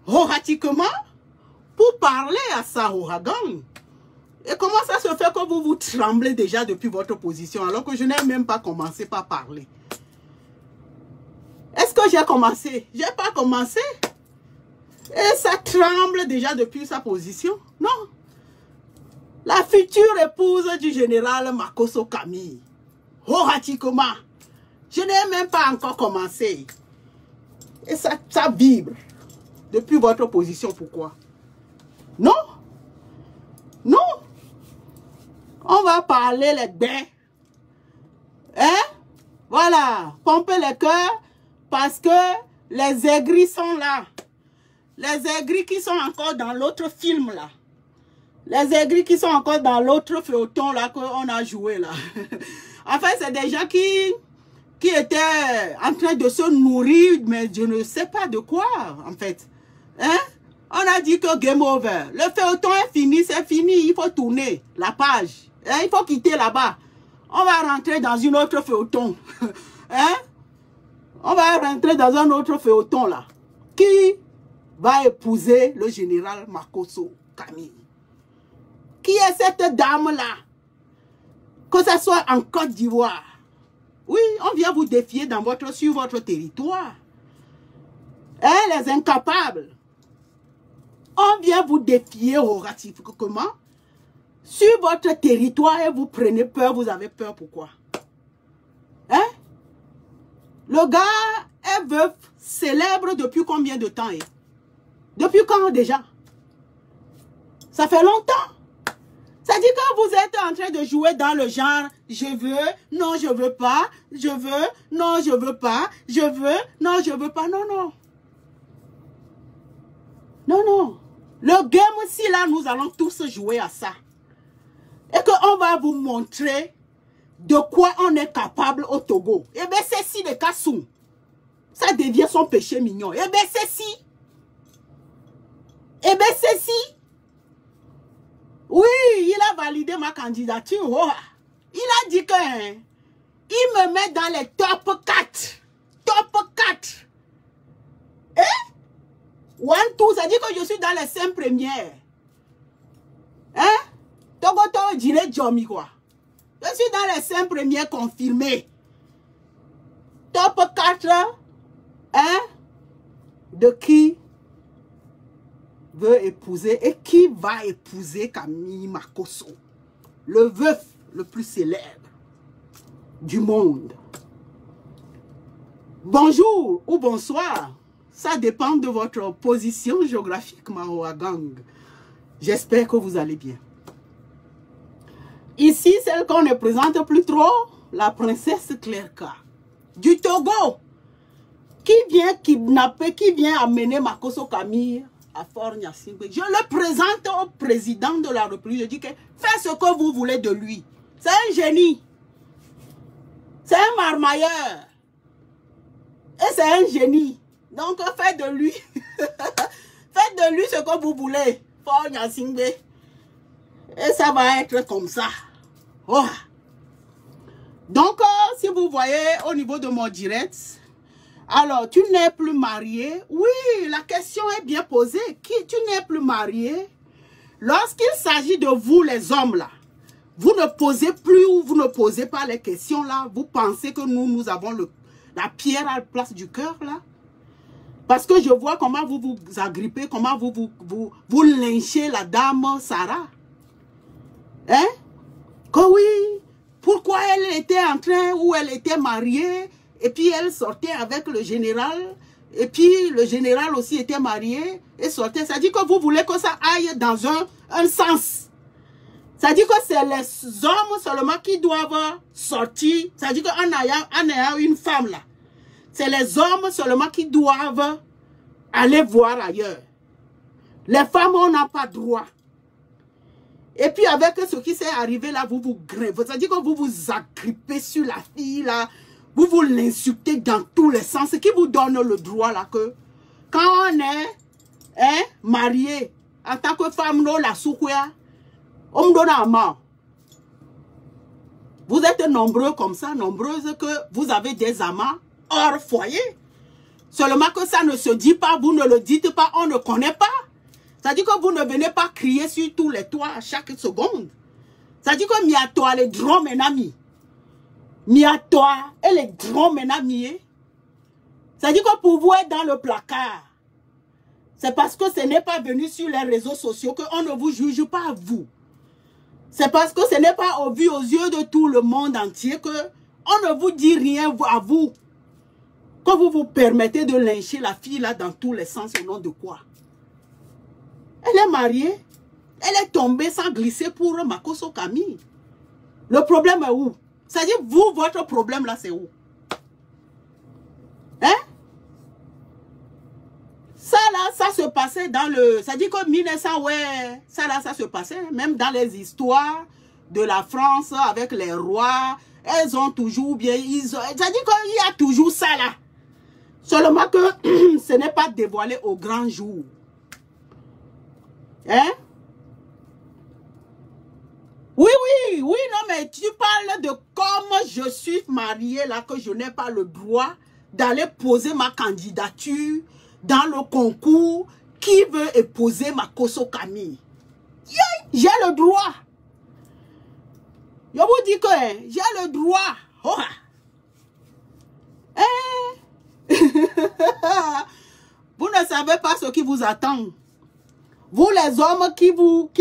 horatiquement pour parler à Saouragang. Et comment ça se fait que vous vous tremblez déjà depuis votre position alors que je n'ai même pas commencé par parler? Est-ce que j'ai commencé? Je n'ai pas commencé. Et ça tremble déjà depuis sa position? Non. La future épouse du général Makosso Camille. Horatiquement. Je n'ai même pas encore commencé. Et ça vibre depuis votre position. Pourquoi? Non. Non. On va parler les bains. Hein? Voilà. Pomper les cœurs parce que les aigris sont là. Les aigris qui sont encore dans l'autre film là. Les aigris qui sont encore dans l'autre feuilleton là qu'on a joué là. En fait, c'est des gens qui étaient en train de se nourrir, mais je ne sais pas de quoi en fait. Hein? On a dit que game over. Le feuilleton est fini, c'est fini. Il faut tourner la page. Hein? Il faut quitter là-bas. On va rentrer dans une autre feuilleton. Hein? On va rentrer dans un autre feuilleton là. Qui va épouser le général Makosso Camille? Qui est cette dame-là? Que ce soit en Côte d'Ivoire. Oui, on vient vous défier sur votre territoire. Hein, les incapables. On vient vous défier horatiquement sur votre territoire et vous prenez peur. Vous avez peur pourquoi? Hein? Le gars est veuf, célèbre depuis combien de temps? Depuis quand déjà? Ça fait longtemps. Ça dit que vous êtes en train de jouer dans le genre je veux, non je veux pas, je veux, non je veux pas, je veux, non je veux pas. Non, non. Non, non. Le game aussi là, nous allons tous jouer à ça. Et qu'on va vous montrer de quoi on est capable au Togo. Eh bien c'est si le Kassou. Ça devient son péché mignon. Eh bien c'est si. Eh bien c'est si. Oui, il a validé ma candidature. Oh. Il a dit que il me met dans les top 4. Top 4. Hein? 1, 2, ça dit que je suis dans les 5 premières. Hein? Togoto dirait Jomi quoi. Je suis dans les 5 premières confirmées. Top 4. Hein? De qui veut épouser et qui va épouser Camille Makosso, le veuf le plus célèbre du monde. Bonjour ou bonsoir, ça dépend de votre position géographique, Mahoagang. J'espère que vous allez bien. Ici, celle qu'on ne présente plus trop, la princesse Claire-Ka du Togo, qui vient kidnapper, qui vient amener Makosso Camille à Fort Gnassingbé. Je le présente au président de la République. Je dis que faites ce que vous voulez de lui. C'est un génie. C'est un marmailleur. Et c'est un génie. Donc faites de lui. Faites de lui ce que vous voulez. Fort Gnassingbé. Et ça va être comme ça. Oh. Donc si vous voyez au niveau de mon direct, alors, tu n'es plus marié? Oui, la question est bien posée. Tu n'es plus marié? Lorsqu'il s'agit de vous, les hommes, là, vous ne posez plus ou vous ne posez pas les questions, là. Vous pensez que nous avons la pierre à la place du cœur, là? Parce que je vois comment vous vous agrippez, comment vous lynchez la dame Sarah. Hein? Que oui, pourquoi elle était en train, ou elle était mariée, et puis elle sortait avec le général. Et puis le général aussi était marié et sortait. Ça dit que vous voulez que ça aille dans un sens. Ça dit que c'est les hommes seulement qui doivent sortir. Ça dit qu'en ayant une femme là, c'est les hommes seulement qui doivent aller voir ailleurs. Les femmes, on n'a pas droit. Et puis avec ce qui s'est arrivé là, vous vous grimpez. Ça dit que vous vous agrippez sur la fille là. Vous l'insultez dans tous les sens. Ce qui vous donne le droit là que quand on est marié en tant que femme, la soukouya, on donne à mort. Vous êtes nombreux comme ça, nombreuses que vous avez des amants hors foyer. Seulement que ça ne se dit pas, vous ne le dites pas, on ne connaît pas. C'est-à-dire que vous ne venez pas crier sur tous les toits à chaque seconde. C'est-à-dire que miato les drones ennemis. Miato et les drones ennemis. C'est-à-dire que pour vous être dans le placard, c'est parce que ce n'est pas venu sur les réseaux sociaux qu'on ne vous juge pas vous. C'est parce que ce n'est pas vu aux yeux de tout le monde entier que on ne vous dit rien à vous. Que vous vous permettez de lyncher la fille là dans tous les sens au nom de quoi? Elle est mariée. Elle est tombée sans glisser pour Makosso Camille. Le problème est où? C'est-à-dire, vous, votre problème là, c'est où? Hein? Ça là, ça se passait dans le... C'est-à-dire que 1900, ouais, ça là, ça se passait. Même dans les histoires de la France avec les rois, elles ont toujours bien... C'est-à-dire qu'il y a toujours ça là. Seulement que ce n'est pas dévoilé au grand jour. Hein? Oui, non, mais tu parles de comme je suis mariée là, que je n'ai pas le droit d'aller poser ma candidature dans le concours qui veut épouser Makosso Camille. J'ai le droit. Je vous dis que j'ai le droit. Oh. Vous ne savez pas ce qui vous attend. Vous les hommes qui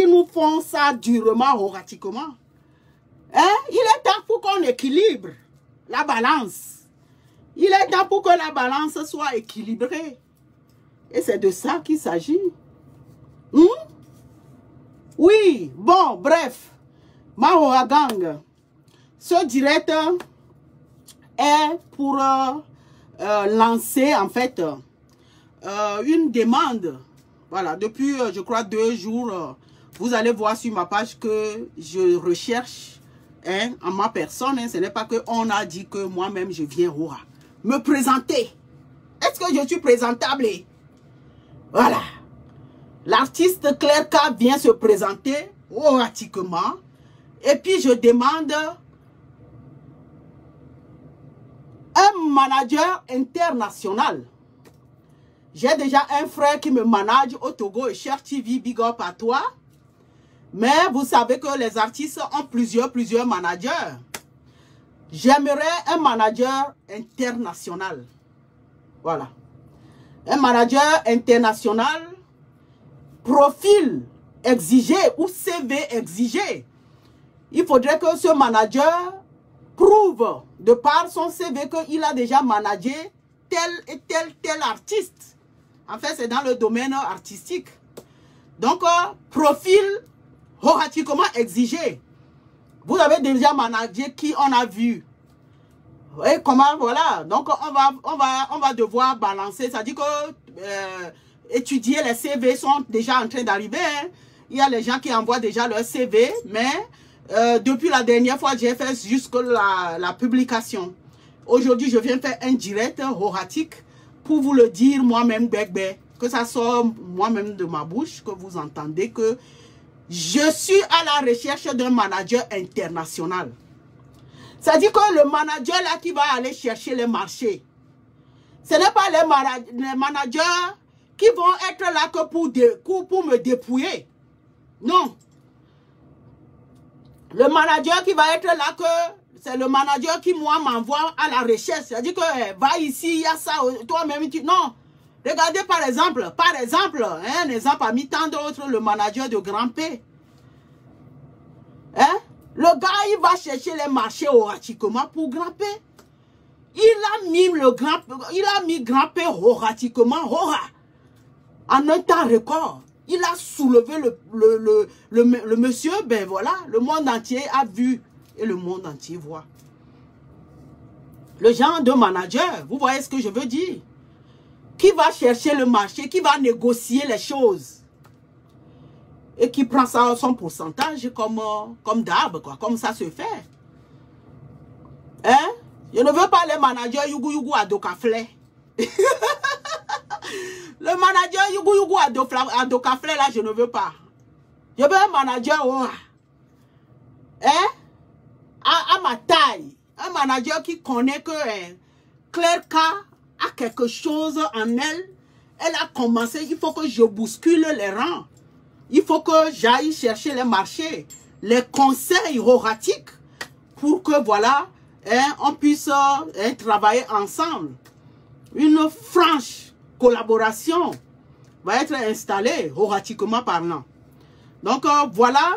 nous font ça durement, horatiquement. Hein? Il est temps pour qu'on équilibre la balance. Il est temps pour que la balance soit équilibrée. Et c'est de ça qu'il s'agit. Oui, bon, bref. Mahoa Gang. Ce direct est pour lancer en fait une demande. Voilà, depuis je crois 2 jours, vous allez voir sur ma page que je recherche en ma personne. Ce n'est pas qu'on a dit que moi-même je viens me présenter. Est-ce que je suis présentable? Voilà. L'artiste Claire K vient se présenter horatiquement. Et puis je demande un manager international. J'ai déjà un frère qui me manage au Togo et Cher TV, big up à toi. Mais vous savez que les artistes ont plusieurs managers. J'aimerais un manager international. Voilà. Un manager international, profil exigé ou CV exigé. Il faudrait que ce manager prouve de par son CV qu'il a déjà managé tel et tel artiste. En fait, c'est dans le domaine artistique. Donc, profil horatiquement exigé. Vous avez déjà managé qui on a vu. Et comment, voilà. Donc, on va devoir balancer. Ça dit que étudier les CV sont déjà en train d'arriver. Hein. Il y a les gens qui envoient déjà leur CV. Mais depuis la dernière fois, j'ai fait jusque la publication. Aujourd'hui, je viens faire un direct horatique pour vous le dire moi-même, que ça sort moi-même de ma bouche, que vous entendez que je suis à la recherche d'un manager international. C'est-à-dire que le manager là qui va aller chercher les marchés, ce n'est pas les managers qui vont être là que pour me dépouiller. Non. Le manager qui va être là que c'est le manager qui, moi, m'envoie à la recherche. C'est-à-dire que, va ici, il y a ça, toi-même, tu... Non. Regardez, par exemple, un exemple parmi tant d'autres, le manager de Grand P. Hein? Le gars, il va chercher les marchés horatiquement pour Grand P. Il a mis Grand P horatiquement, en un temps record. Il a soulevé le monsieur, ben voilà, le monde entier a vu. Et le monde entier voit. Le genre de manager, vous voyez ce que je veux dire? Qui va chercher le marché, qui va négocier les choses. Et qui prend ça son pourcentage comme d'hab, quoi, comme ça se fait. Hein? Je ne veux pas les managers Yugu à Dokafle. Le manager Yugu à Dokafle, là, je ne veux pas. Je veux un manager, hein? À ma taille, un manager qui connaît que Claire K a quelque chose en elle. Elle a commencé, il faut que je bouscule les rangs. Il faut que j'aille chercher les marchés, les conseils horatiques pour que, voilà, on puisse travailler ensemble. Une franche collaboration va être installée, horatiquement parlant. Donc, voilà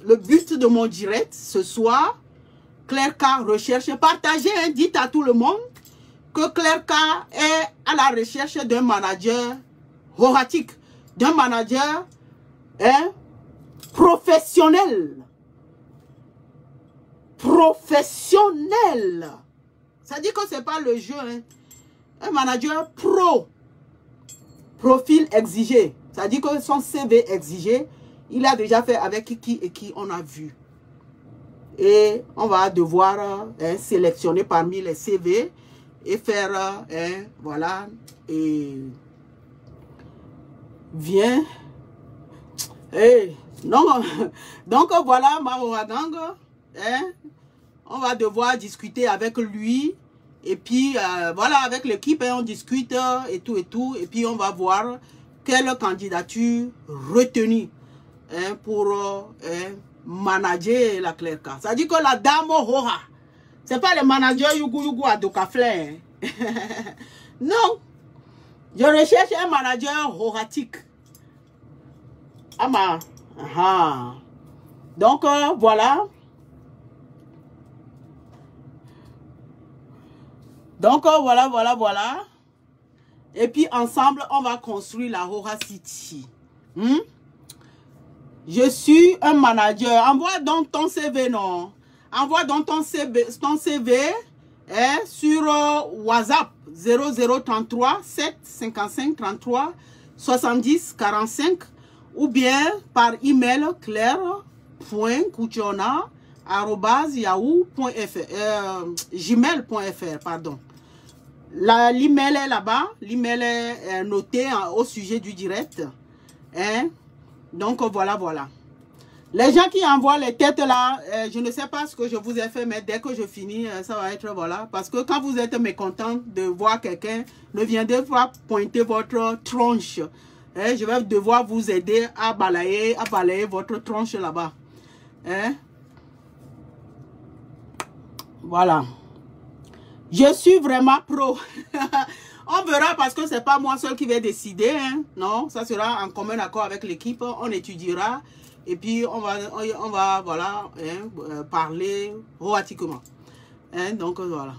le but de mon direct ce soir. Claire K recherche, partagez, dites à tout le monde que Claire K est à la recherche d'un manager horatique, d'un manager professionnel. Professionnel. Ça dit que ce n'est pas le jeu. Hein. Un manager pro. Profil exigé. Ça dit que son CV exigé, il a déjà fait avec qui et qui on a vu. Et on va devoir sélectionner parmi les CV et faire, voilà, et viens. Non, donc voilà, Mahoragang, on va devoir discuter avec lui. Et puis, voilà, avec l'équipe, on discute et tout. Et puis, on va voir quelle candidature retenue pour manager la Claire K. Ça dit que la dame Hora, c'est pas le manager Yugu à Dokafle. Non, je recherche un manager horatique. Donc, voilà. Donc, voilà. Et puis, ensemble, on va construire la Hora City. Je suis un manager. Envoie donc ton CV, non? Envoie donc ton CV sur WhatsApp 0033 7 55 33 70 45 ou bien par email claire.couchona@yahoo.fr, gmail.fr, pardon. L'email est là-bas. L'email est noté au sujet du direct. Donc, voilà. Les gens qui envoient les têtes là, je ne sais pas ce que je vous ai fait, mais dès que je finis, ça va être, voilà. Parce que quand vous êtes mécontent de voir quelqu'un, ne viendez pas pointer votre tronche. Je vais devoir vous aider à balayer votre tronche là-bas. Voilà. Je suis vraiment pro. On verra parce que ce n'est pas moi seul qui vais décider. Hein. Non, ça sera en commun accord avec l'équipe. On étudiera et puis on va voilà, parler horatiquement. Donc voilà.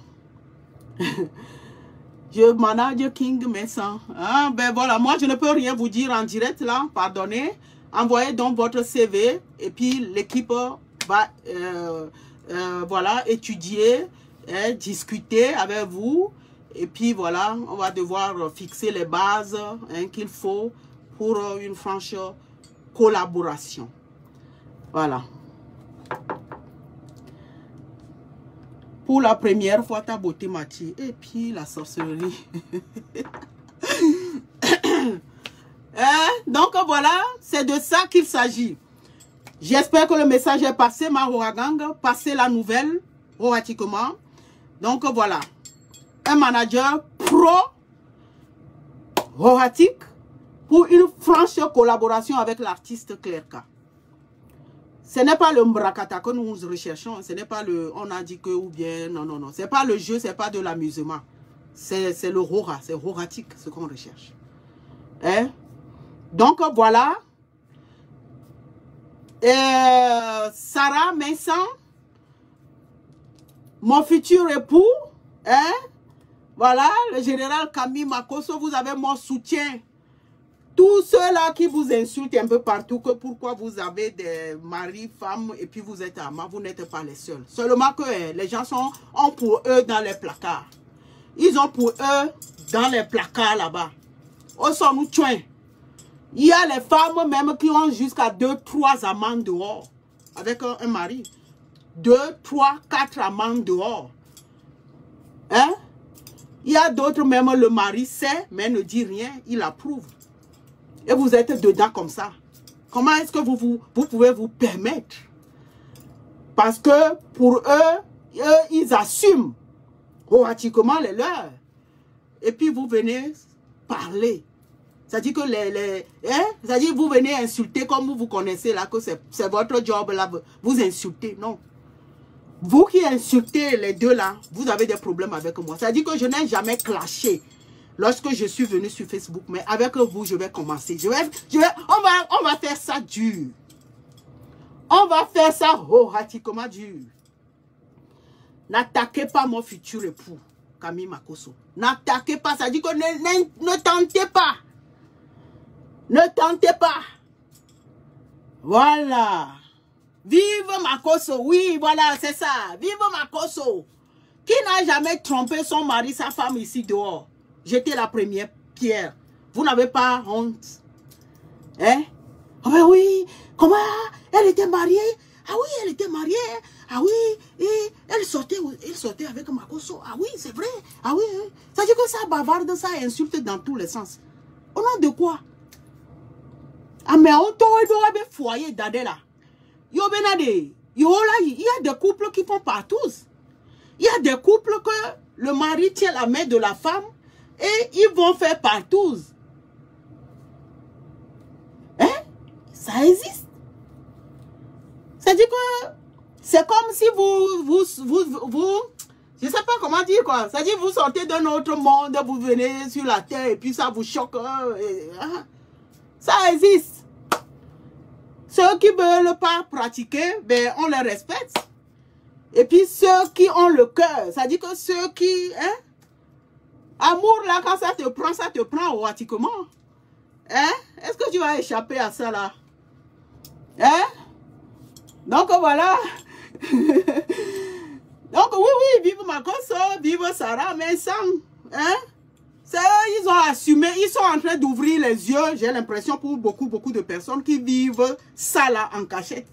Je manage King Messan. Ben voilà, moi je ne peux rien vous dire en direct là. Pardonnez. Envoyez donc votre CV et puis l'équipe va voilà, étudier, discuter avec vous. Et puis voilà, on va devoir fixer les bases qu'il faut pour une franche collaboration. Voilà. Pour la première fois, ta beauté m'attire. Et puis la sorcellerie. Donc voilà, c'est de ça qu'il s'agit. J'espère que le message est passé, ma Horagang. Passez la nouvelle, horatiquement. Donc voilà. Un manager pro-horatique pour une franche collaboration avec l'artiste Claire K. Ce n'est pas le mbrakata que nous recherchons. Ce n'est pas le on a dit que ou bien non. Ce n'est pas le jeu, ce n'est pas de l'amusement. C'est le hora, c'est horatique ce qu'on recherche. Donc voilà. Sarah Messan, mon futur époux, voilà, le général Camille Makosso, vous avez mon soutien. Tous ceux-là qui vous insultent un peu partout, que pourquoi vous avez des maris, femmes, et puis vous êtes amants, vous n'êtes pas les seuls. Seulement que les gens ont pour eux dans les placards. Ils ont pour eux dans les placards là-bas. Au sommet, il y a les femmes même qui ont jusqu'à 2-3 amants dehors, avec un mari. 2, 3, 4 amants dehors. Il y a d'autres, même le mari sait, mais ne dit rien, il approuve. Et vous êtes dedans comme ça. Comment est-ce que vous pouvez vous permettre? Parce que pour eux, ils assument pratiquement les leurs. et puis vous venez parler. C'est-à-dire que c'est-à-dire vous venez insulter comme vous connaissez là, que c'est votre job là, vous insultez. Non. Vous qui insultez les deux là, vous avez des problèmes avec moi. C'est-à-dire que je n'ai jamais clashé lorsque je suis venu sur Facebook, mais avec vous, je vais commencer. On va faire ça dur. On va faire ça pratiquement dur. N'attaquez pas mon futur époux, Camille Makosso. N'attaquez pas, ça dit que ne tentez pas. Ne tentez pas. Voilà. Vive Makosso, oui, voilà, c'est ça. Vive Makosso. Qui n'a jamais trompé son mari, sa femme ici dehors? Jetez la première pierre. Vous n'avez pas honte. Hein? Oh ben oui, comment? Elle était mariée? Ah oui, elle était mariée. Ah oui, et elle sortait avec Makosso. Ah oui, c'est vrai. Ah oui, ça dit que ça bavarde, ça insulte dans tous les sens. Au nom de quoi? Ah mais on doit foyer d'Adela. Il y a des couples qui font partouze. Il y a des couples que le mari tient la main de la femme et ils vont faire partouze. Hein? Ça existe. C'est-à-dire que c'est comme si vous je ne sais pas comment dire quoi. C'est-à-dire vous sortez d'un autre monde, vous venez sur la terre et puis ça vous choque. Ça existe. Ceux qui ne veulent pas pratiquer, ben, on les respecte. Et puis ceux qui ont le cœur, c'est-à-dire que ceux qui... Hein, amour là, quand ça te prend automatiquement. Hein? Est-ce que tu vas échapper à ça là? Hein? Donc voilà. Donc oui, vive Makosso, vive Sarah, mais sans... Hein? Ils ont assumé, ils sont en train d'ouvrir les yeux, j'ai l'impression, pour beaucoup de personnes qui vivent ça là en cachette.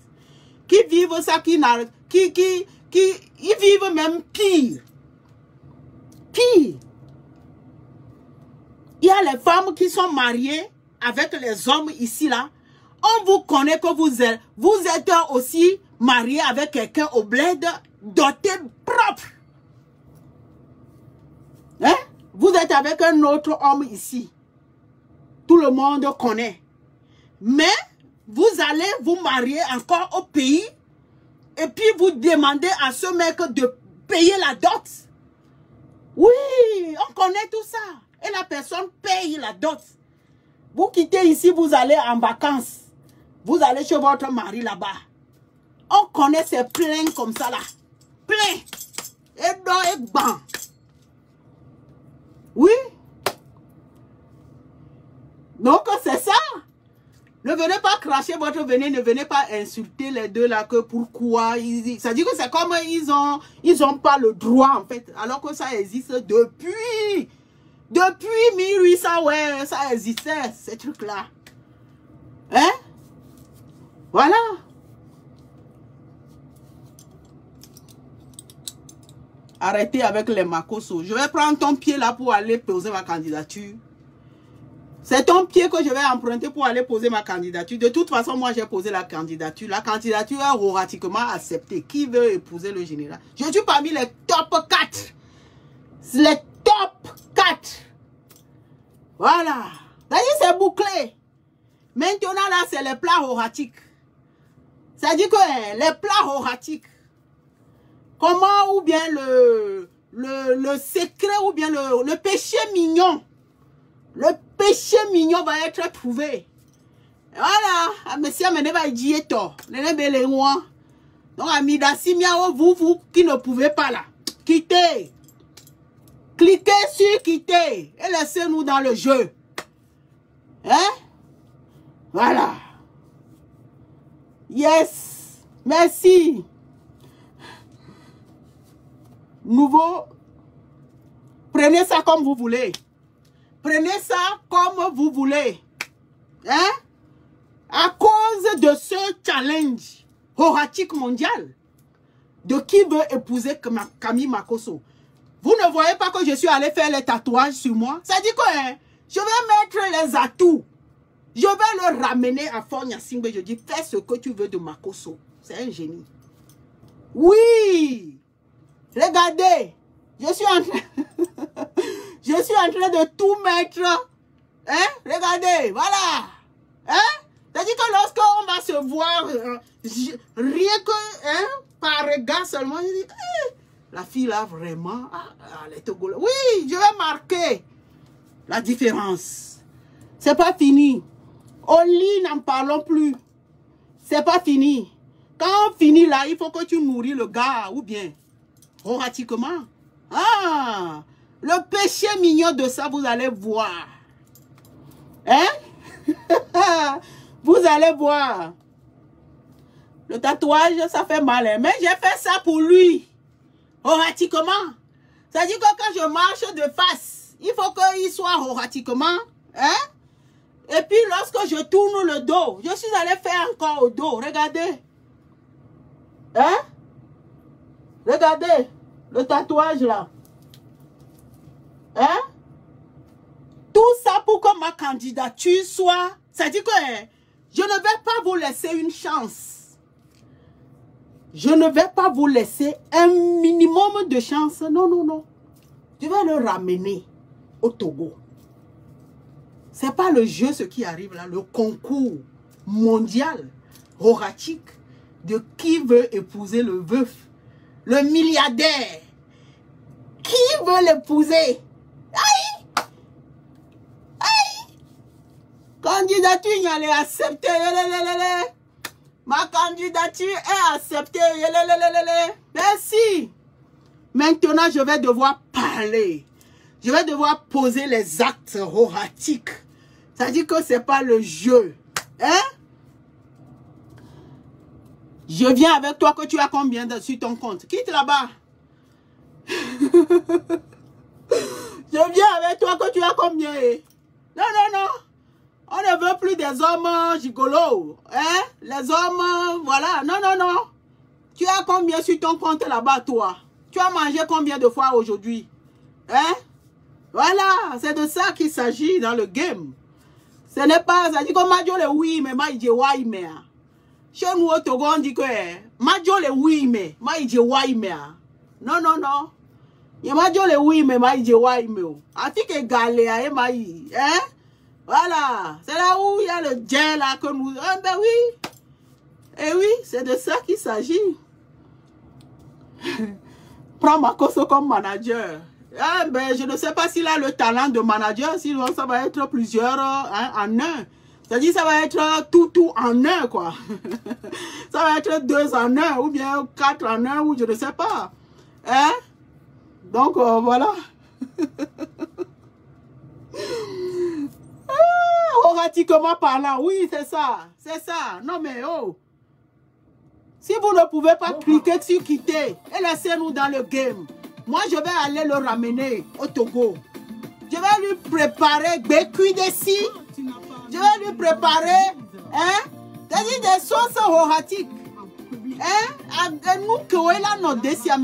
Qui vivent ça, ils vivent même pire. Pire. Il y a les femmes qui sont mariées avec les hommes ici là. On vous connaît que vous êtes aussi marié avec quelqu'un au bled, doté propre. Hein? Vous êtes avec un autre homme ici. Tout le monde connaît. Mais vous allez vous marier encore au pays et puis vous demandez à ce mec de payer la dot. Oui, on connaît tout ça. Et la personne paye la dot. Vous quittez ici, vous allez en vacances. Vous allez chez votre mari là-bas. On connaît ces pleins comme ça là. Plein. Et dans et ban. Oui. Donc c'est ça. Ne venez pas cracher votre venin, ne venez pas insulter les deux là que pourquoi. Ça dit que c'est comme ils ont pas le droit en fait. Alors que ça existe depuis 1800, ouais, ça existait, ces trucs là. Hein? Voilà. Arrêtez avec les Makosso. Je vais prendre ton pied là pour aller poser ma candidature. C'est ton pied que je vais emprunter pour aller poser ma candidature. De toute façon, moi, j'ai posé la candidature. La candidature est pratiquement acceptée. Qui veut épouser le général? Je suis parmi les top 4. Les top 4. Voilà. D'ailleurs, c'est bouclé. Maintenant, là, c'est les plats horatiques. C'est-à-dire que les plats horatiques, comment, ou bien le secret, ou bien le péché mignon. Le péché mignon va être trouvé. Voilà. Monsieur Meneva Dieto. Donc, Amida Simia, vous qui ne pouvez pas là. Quittez. Cliquez sur quitter. Et laissez-nous dans le jeu. Hein? Voilà. Yes. Merci. Nouveau. Prenez ça comme vous voulez. Prenez ça comme vous voulez. Hein? À cause de ce challenge horatique mondial, de qui veut épouser Camille Makosso. Vous ne voyez pas que je suis allé faire les tatouages sur moi? Ça dit quoi? Hein? Je vais mettre les atouts. Je vais le ramener à Fonya Singbe. Je dis, fais ce que tu veux de Makosso. C'est un génie. Oui. Regardez. Je suis en train... Je suis en train de tout mettre. Hein? Regardez, voilà. Hein? C'est-à-dire que lorsqu'on va se voir, rien que par regard seulement, je dis, la fille là, vraiment, elle est togolaise. Oui, je vais marquer la différence. C'est pas fini. Au lit, n'en parlons plus. C'est pas fini. Quand on finit là, il faut que tu nourris le gars, ou bien, pratiquement. Ah, le péché mignon de ça, vous allez voir. Hein? Vous allez voir. Le tatouage, ça fait mal. Hein? Mais j'ai fait ça pour lui. Pratiquement. C'est-à-dire que quand je marche de face, il faut qu'il soit pratiquement. Hein? Et puis lorsque je tourne le dos, je suis allé faire encore au dos. Regardez. Hein? Regardez le tatouage là. Hein? Tout ça pour que ma candidature soit... C'est-à-dire que je ne vais pas vous laisser une chance. Je ne vais pas vous laisser un minimum de chance. Non, non, non. Je vais le ramener au Togo. Ce n'est pas le jeu ce qui arrive là, le concours mondial, horatique, de qui veut épouser le veuf, le milliardaire. Qui veut l'épouser? Aïe! Aïe! Candidature, il est acceptée. Ma candidature est acceptée. Merci. Maintenant, je vais devoir parler. Je vais devoir poser les actes horatiques. C'est-à-dire que ce n'est pas le jeu. Hein? Je viens avec toi que tu as combien sur ton compte? Quitte là-bas. Je viens avec toi que tu as combien? Non, non, non. On ne veut plus des hommes gigolos. Hein? Les hommes, voilà. Non, non, non. Tu as combien sur ton compte là-bas, toi? Tu as mangé combien de fois aujourd'hui? Hein? Voilà. C'est de ça qu'il s'agit dans le game. Ce n'est pas... Ça dit que Madjo le oui, mais Maïdje Waïmé. Chez nous au Togo, on dit que Madjo le oui, mais Maïdje Waïmé. Non, non, non. Il y a Madjo le oui, mais Maïdje Waïmé. Atique galé, Maï. Hein? Voilà. C'est là où il y a le djel là que nous... Ah, ben oui. Eh oui, c'est de ça qu'il s'agit. Prends Makosso comme manager. Ah, ben, je ne sais pas s'il a le talent de manager, sinon ça va être plusieurs en un. C'est-à-dire ça va être tout en un, quoi. Ça va être 2 en 1, ou bien 4 en 1, ou je ne sais pas. Hein? Donc, voilà. Horatiquement parlant, oui, c'est ça. C'est ça. Non, mais oh. Si vous ne pouvez pas cliquer sur quitter et laissez-nous dans le game, moi, je vais aller le ramener au Togo. Je vais lui préparer Bécuidessi. Je vais lui préparer, hein, des sauces horatiques. Hein, nous, que là, nos